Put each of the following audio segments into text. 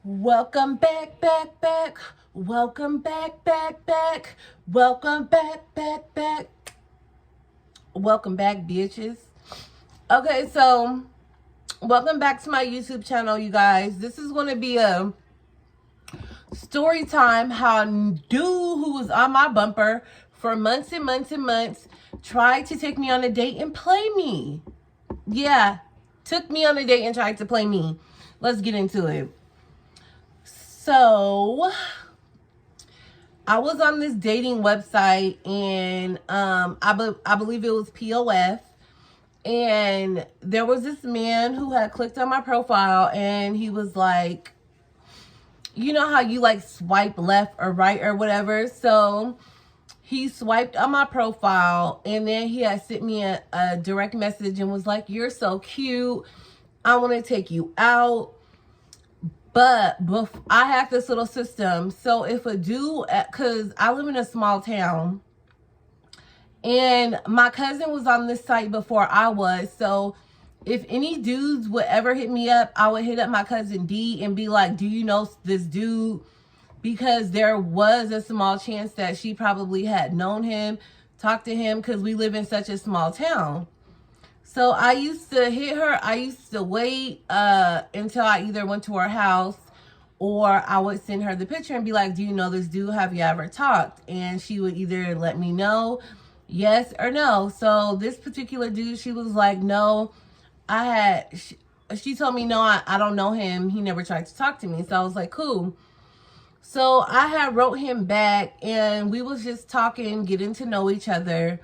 Welcome back, back, back. Welcome back, back, back. Welcome back, back, back. Welcome back, bitches. Okay, so welcome back to my YouTube channel, you guys. This is going to be a story time how dude who was on my bumper for months and months and months tried to take me on a date and play me. Yeah, took me on a date and tried to play me. Let's get into it. So, I was on this dating website and I believe it was POF, and there was this man who had clicked on my profile and he was like, you know how you like swipe left or right or whatever. So he swiped on my profile and then he had sent me a direct message and was like, "You're so cute. I want to take you out." But I have this little system. So if a dude, because I live in a small town, and my cousin was on this site before I was. So if any dudes would ever hit me up, I would hit up my cousin D and be like, "Do you know this dude?" Because there was a small chance that she probably had known him, talked to him, because we live in such a small town. So I used to hit her. I used to wait until I either went to her house or I would send her the picture and be like, "Do you know this dude? Have you ever talked?" And she would either let me know yes or no. So this particular dude, she was like, "No, she told me, no, I don't know him. He never tried to talk to me." So I was like, cool. So I had wrote him back and we was just talking, getting to know each other.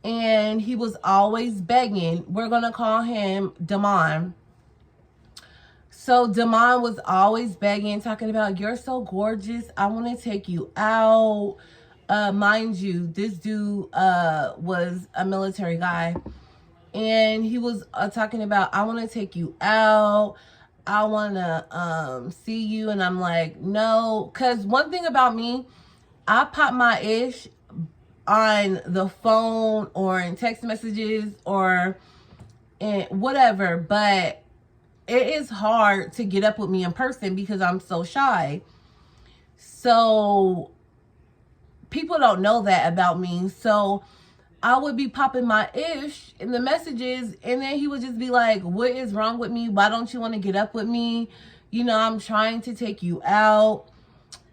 And he was always begging. We're going to call him Damon. So Damon was always begging, talking about, "You're so gorgeous. I want to take you out." Mind you, this dude was a military guy. And he was talking about, "I want to take you out. I want to see you." And I'm like, no. Because one thing about me, I pop my ish on the phone or in text messages or in whatever. But it is hard to get up with me in person because I'm so shy. So people don't know that about me. So I would be popping my ish in the messages, and then he would just be like, "What is wrong with me? Why don't you want to get up with me? You know, I'm trying to take you out."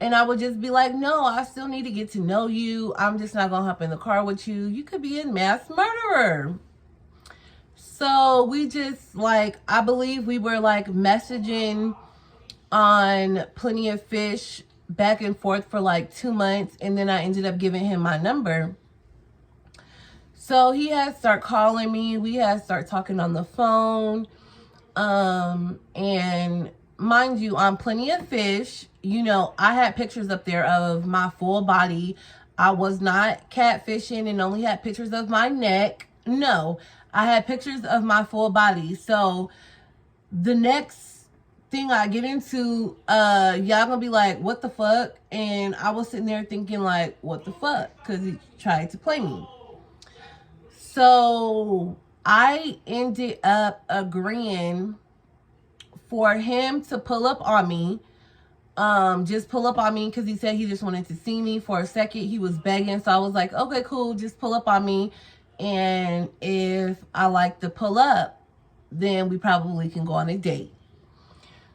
And I would just be like, "No, I still need to get to know you. I'm just not going to hop in the car with you. You could be a mass murderer." So we just like, I believe we were like messaging on Plenty of Fish back and forth for like 2 months. And then I ended up giving him my number. So he had start calling me. We had start talking on the phone. And mind you, on Plenty of Fish, you know, I had pictures up there of my full body. I was not catfishing and only had pictures of my neck. No, I had pictures of my full body. So the next thing I get into, y'all gonna be like, "What the fuck?" And I was sitting there thinking like, "What the fuck?" Because he tried to play me. So I ended up agreeing for him to pull up on me. Just pull up on me because he said he just wanted to see me for a second. He was begging. So I was like, "Okay, cool. Just pull up on me. And if I like to pull up, then we probably can go on a date."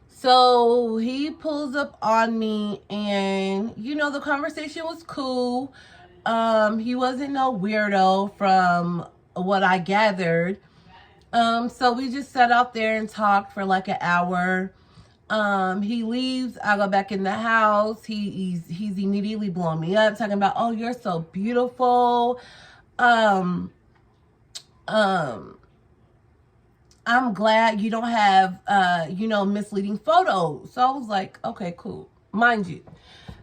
So he pulls up on me and, you know, the conversation was cool. He wasn't no weirdo from what I gathered. So we just sat out there and talked for like an hour. He leaves. I go back in the house. He's immediately blowing me up, talking about, "Oh, you're so beautiful. Um, um, I'm glad you don't have, misleading photos." So I was like, okay, cool. Mind you,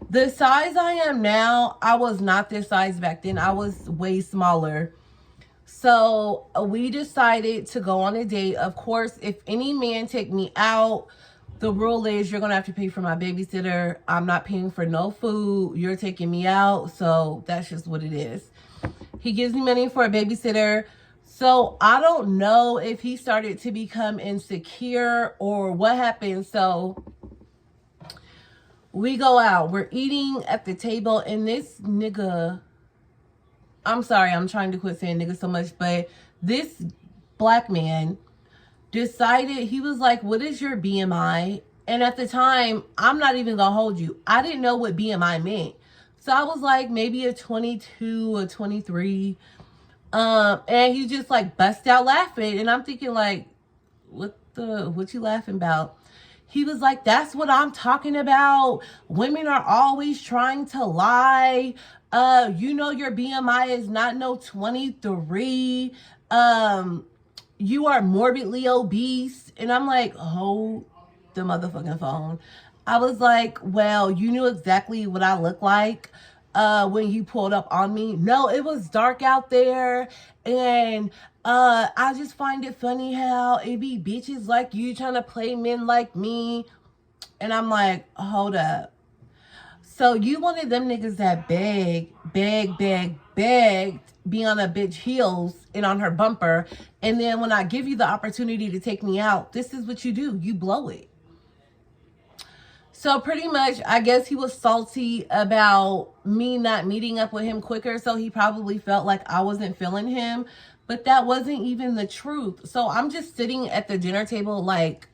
the size I am now, I was not this size back then. I was way smaller. So we decided to go on a date. Of course, if any man take me out, the rule is you're going to have to pay for my babysitter. I'm not paying for no food. You're taking me out. So that's just what it is. He gives me money for a babysitter. So I don't know if he started to become insecure or what happened. So We go out. We're eating at the table, and this nigga, I'm sorry, I'm trying to quit saying nigga so much, but this black man decided, he was like, what is your BMI? And at the time, I'm not even gonna hold you, I didn't know what BMI meant. So I was like, maybe a 22 or 23. And he just like bust out laughing. And I'm thinking like, what you laughing about? He was like, that's what I'm talking about. Women are always trying to lie. You know, your BMI is not no 23. You are morbidly obese. And I'm like, hold the motherfucking phone. I was like, well, you knew exactly what I look like when you pulled up on me. No, it was dark out there, and I just find it funny how it be bitches like you trying to play men like me. And I'm like, hold up. So you wanted them niggas that begged, be on a bitch heels and on her bumper, and then when I give you the opportunity to take me out, this is what you do. You blow it. So pretty much, I guess he was salty about me not meeting up with him quicker. So he probably felt like I wasn't feeling him. But that wasn't even the truth. So I'm just sitting at the dinner table like,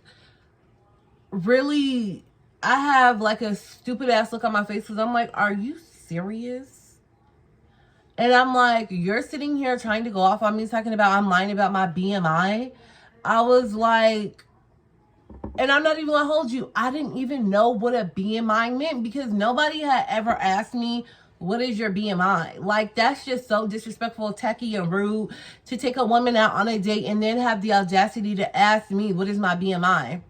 really, I have like a stupid ass look on my face because I'm like, are you serious? And I'm like, you're sitting here trying to go off on me talking about I'm lying about my BMI. I was like, and I'm not even gonna hold you, I didn't even know what a BMI meant because nobody had ever asked me, what is your BMI? Like, that's just so disrespectful, tacky, and rude to take a woman out on a date and then have the audacity to ask me, what is my BMI?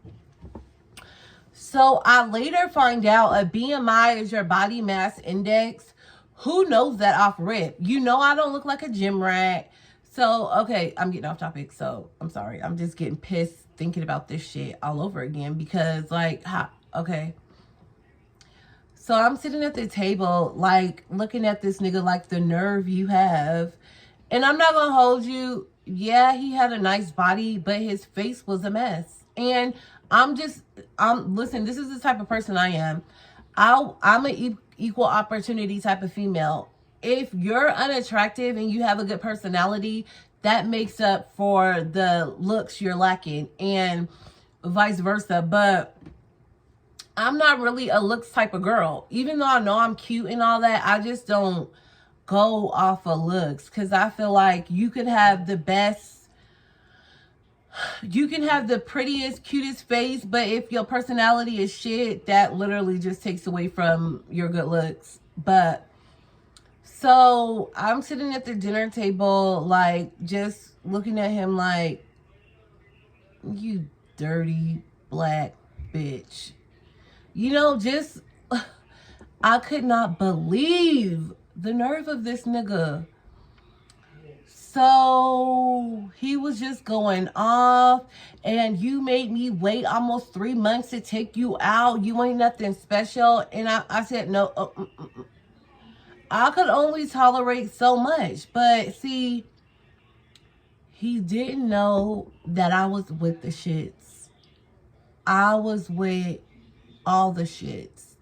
So I later find out a BMI is your body mass index. Who knows that off rip? You know I don't look like a gym rat. So, okay, I'm getting off topic. So, I'm sorry. I'm just getting pissed thinking about this shit all over again because, like, okay. So, I'm sitting at the table, like, looking at this nigga like the nerve you have. And I'm not going to hold you. Yeah, he had a nice body, but his face was a mess. And listen, this is the type of person I am. I'm an equal opportunity type of female. If you're unattractive and you have a good personality, that makes up for the looks you're lacking, and vice versa. But I'm not really a looks type of girl. Even though I know I'm cute and all that, I just don't go off of looks because I feel like you could have the best, you can have the prettiest, cutest face, but if your personality is shit, that literally just takes away from your good looks. But so I'm sitting at the dinner table, like, just looking at him like, you dirty black bitch. You know, just, I could not believe the nerve of this nigga. So he was just going off, and you made me wait almost 3 months to take you out. You ain't nothing special. And I said, no, I could only tolerate so much. But see, he didn't know that I was with the shits. I was with all the shits.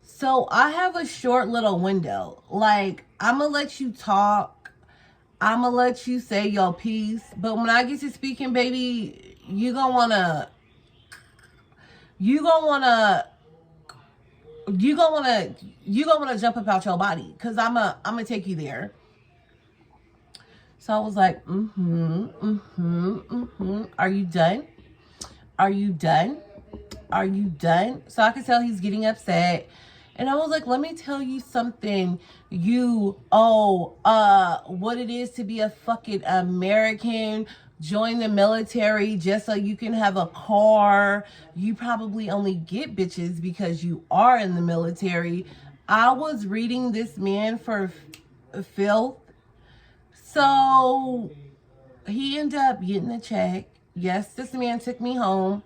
So I have a short little window. Like, I'm going to let you talk. I'm going to let you say your piece. But when I get to speaking, baby, you going to want to jump up out your body, because I'm gonna take you there. So I was like, are you done? Are you done? Are you done? So I could tell he's getting upset. And I was like, let me tell you something. What it is to be a fucking American. Join the military just so you can have a car. You probably only get bitches because you are in the military. I was reading this man for filth. So he ended up getting a check. Yes, this man took me home.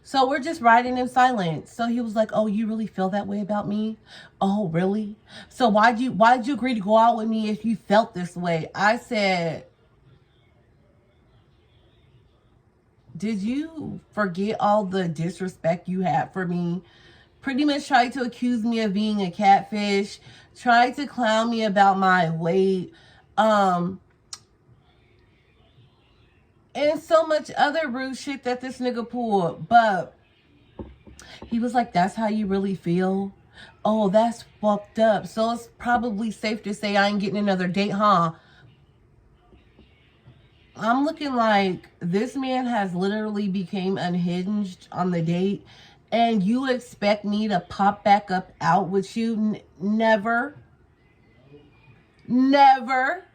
So we're just riding in silence. So he was like, oh, you really feel that way about me? Oh, really? So why'd you agree to go out with me if you felt this way? I said, did you forget all the disrespect you had for me pretty much tried to accuse me of being a catfish, tried to clown me about my weight, and so much other rude shit that this nigga pulled. But he was like, that's how you really feel? Oh, that's fucked up. So it's probably safe to say I ain't getting another date, huh? I'm looking like this man has literally became unhinged on the date, and you expect me to pop back up out with you? Never. Never.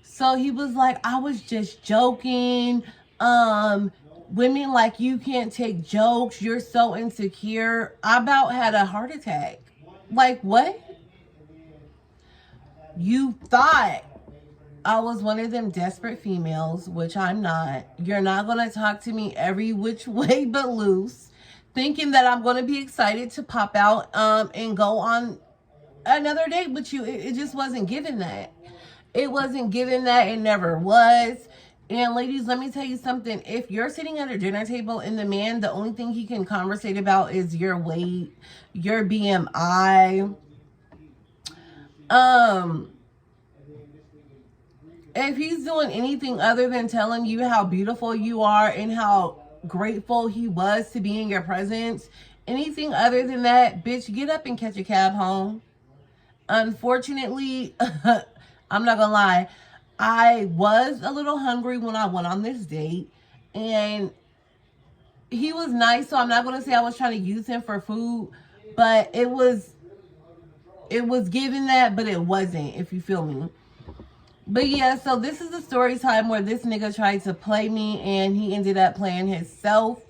So he was like, I was just joking. Women like you can't take jokes. You're so insecure. I about had a heart attack. Like, what? You thought I was one of them desperate females, which I'm not. You're not going to talk to me every which way but loose, thinking that I'm going to be excited to pop out and go on another date with you. It just wasn't given that. It wasn't given that. It never was. And ladies, let me tell you something. If you're sitting at a dinner table and the man, the only thing he can conversate about is your weight, your BMI, if he's doing anything other than telling you how beautiful you are and how grateful he was to be in your presence, anything other than that, bitch, get up and catch a cab home. Unfortunately, I'm not gonna lie, I was a little hungry when I went on this date, and he was nice, so I'm not gonna say I was trying to use him for food, but it was given that, but it wasn't, if you feel me. But yeah, so this is the story time where this nigga tried to play me and he ended up playing himself.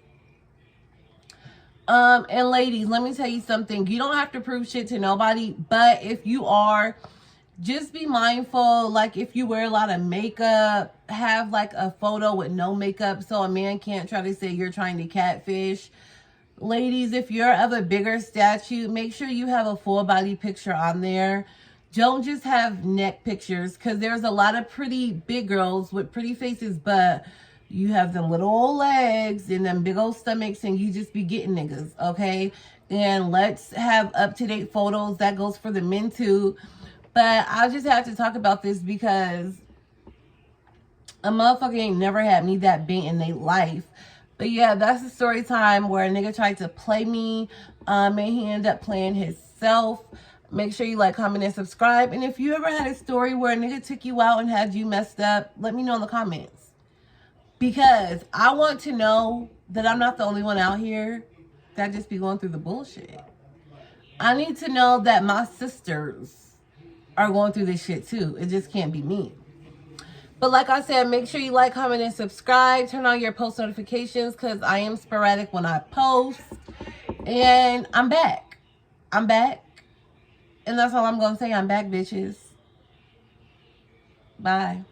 And ladies, let me tell you something. You don't have to prove shit to nobody, but if you are, just be mindful. Like, if you wear a lot of makeup, have like a photo with no makeup so a man can't try to say you're trying to catfish. Ladies, if you're of a bigger stature, make sure you have a full body picture on there. Don't just have neck pictures, because there's a lot of pretty big girls with pretty faces, but you have them little old legs and them big old stomachs, and you just be getting niggas, okay? And let's have up-to-date photos. That goes for the men too. But I just had to talk about this because a motherfucker ain't never had me that bent in their life. But yeah, that's the story time where a nigga tried to play me, and he ended up playing himself. Make sure you like, comment, and subscribe. And if you ever had a story where a nigga took you out and had you messed up, let me know in the comments. Because I want to know that I'm not the only one out here that just be going through the bullshit. I need to know that my sisters are going through this shit too. It just can't be me. But like I said, make sure you like, comment, and subscribe. Turn on your post notifications, because I am sporadic when I post. And I'm back. I'm back. And that's all I'm going to say. I'm back, bitches. Bye.